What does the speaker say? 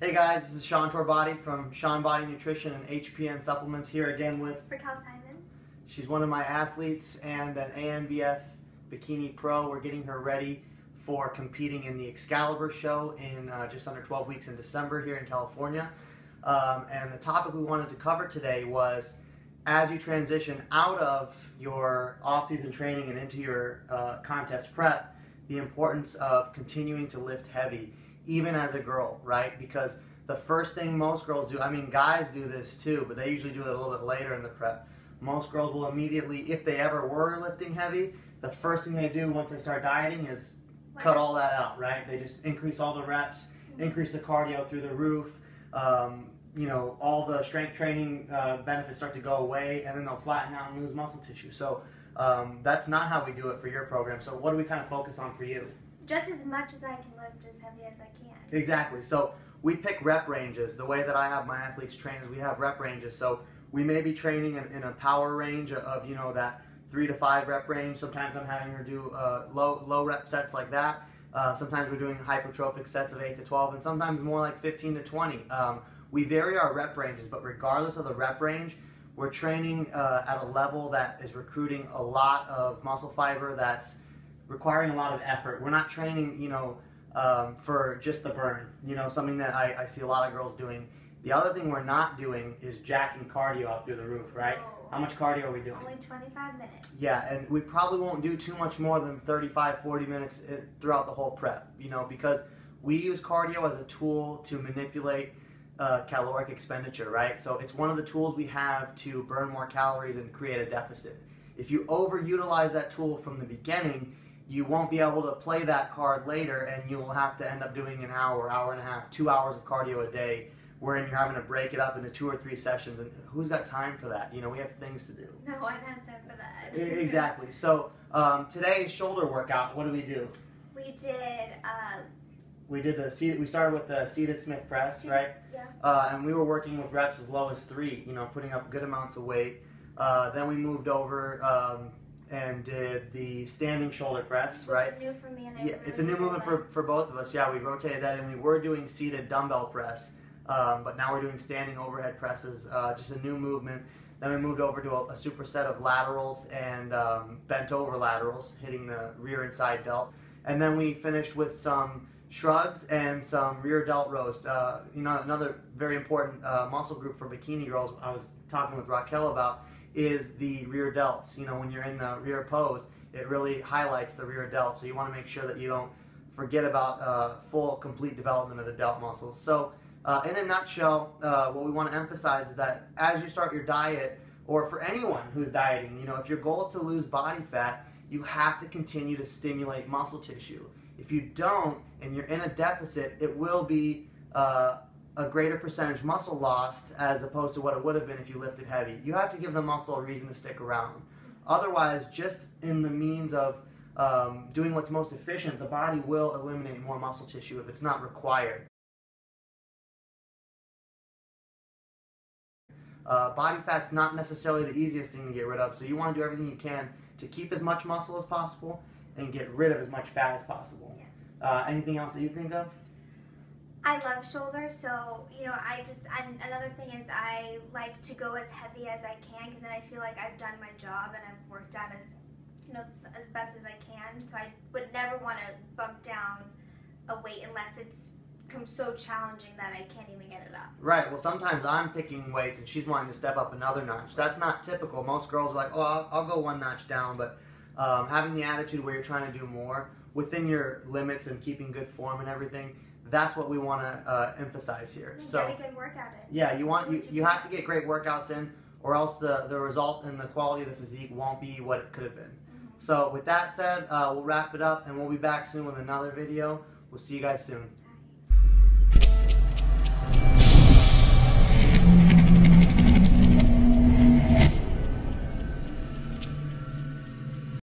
Hey guys, this is Sean Torbody from Sean Body Nutrition and HPN Supplements here again with Racquel Symons. She's one of my athletes and an ANBF Bikini Pro. We're getting her ready for competing in the Excalibur show in just under 12 weeks in December here in California. And the topic we wanted to cover today was, as you transition out of your off-season training and into your contest prep, the importance of continuing to lift heavy, even as a girl, right? Because the first thing most girls do, I mean guys do this too, but they usually do it a little bit later in the prep. Most girls will immediately, if they ever were lifting heavy, the first thing they do once they start dieting is cut all that out, right? They just increase all the reps, increase the cardio through the roof, you know, all the strength training benefits start to go away, and then they'll flatten out and lose muscle tissue. So that's not how we do it for your program. So what do we kind of focus on for you? Just as much as I can lift as heavy as I can. Exactly. So we pick rep ranges. The way that I have my athletes train is we have rep ranges. So we may be training in a power range of, you know, that 3 to 5 rep range. Sometimes I'm having her do low rep sets like that. Sometimes we're doing hypertrophic sets of 8 to 12, and sometimes more like 15 to 20. We vary our rep ranges, but regardless of the rep range, we're training at a level that is recruiting a lot of muscle fiber that's requiring a lot of effort. We're not training, you know, for just the burn, you know, something that I see a lot of girls doing. The other thing we're not doing is jacking cardio up through the roof, right? No. How much cardio are we doing? Only 25 minutes. Yeah, and we probably won't do too much more than 35, 40 minutes throughout the whole prep, you know, because we use cardio as a tool to manipulate caloric expenditure, right? So it's one of the tools we have to burn more calories and create a deficit. If you overutilize that tool from the beginning, you won't be able to play that card later, and you'll have to end up doing an hour, hour and a half, 2 hours of cardio a day, wherein you're having to break it up into 2 or 3 sessions, and who's got time for that? You know, we have things to do. No one has time for that. Exactly. So today's shoulder workout, what do? We did we did the seated. We started with the seated Smith press, right? Yeah. And we were working with reps as low as 3. You know, putting up good amounts of weight. Then we moved over and did the standing shoulder press, right? Which is new for me, and yeah, it's a new movement for both of us. Yeah, we rotated that, and we were doing seated dumbbell press, but now we're doing standing overhead presses. Just a new movement. Then we moved over to a superset of laterals and bent over laterals, hitting the rear and side delt. And then we finished with some shrugs and some rear delt rows. You know, another very important muscle group for bikini girls I was talking with Racquel about is the rear delts. You know, when you're in the rear pose, it really highlights the rear delt. So you want to make sure that you don't forget about full, complete development of the delt muscles. So in a nutshell, what we want to emphasize is that as you start your diet, or for anyone who's dieting, you know, if your goal is to lose body fat, you have to continue to stimulate muscle tissue. If you don't, and you're in a deficit, it will be a greater percentage muscle lost as opposed to what it would have been if you lifted heavy. You have to give the muscle a reason to stick around. Otherwise, just in the means of doing what's most efficient, the body will eliminate more muscle tissue if it's not required. Body fat's not necessarily the easiest thing to get rid of, so you want to do everything you can to keep as much muscle as possible and get rid of as much fat as possible. Yes. Anything else that you think of? I love shoulders, so, you know, another thing is I like to go as heavy as I can, because then I feel like I've done my job and I've worked out as, you know, as best as I can. So I would never want to bump down a weight unless it's so challenging that I can't even get it up. Right. Well, sometimes I'm picking weights and she's wanting to step up another notch. That's not typical. Most girls are like, oh, I'll go 1 notch down, but having the attitude where you're trying to do more within your limits and keeping good form and everything, that's what we want to emphasize here. So get a good workout in. Yeah, you have to get great workouts in, or else the result and the quality of the physique won't be what it could have been. So with that said, we'll wrap it up, and we'll be back soon with another video. We'll see you guys soon.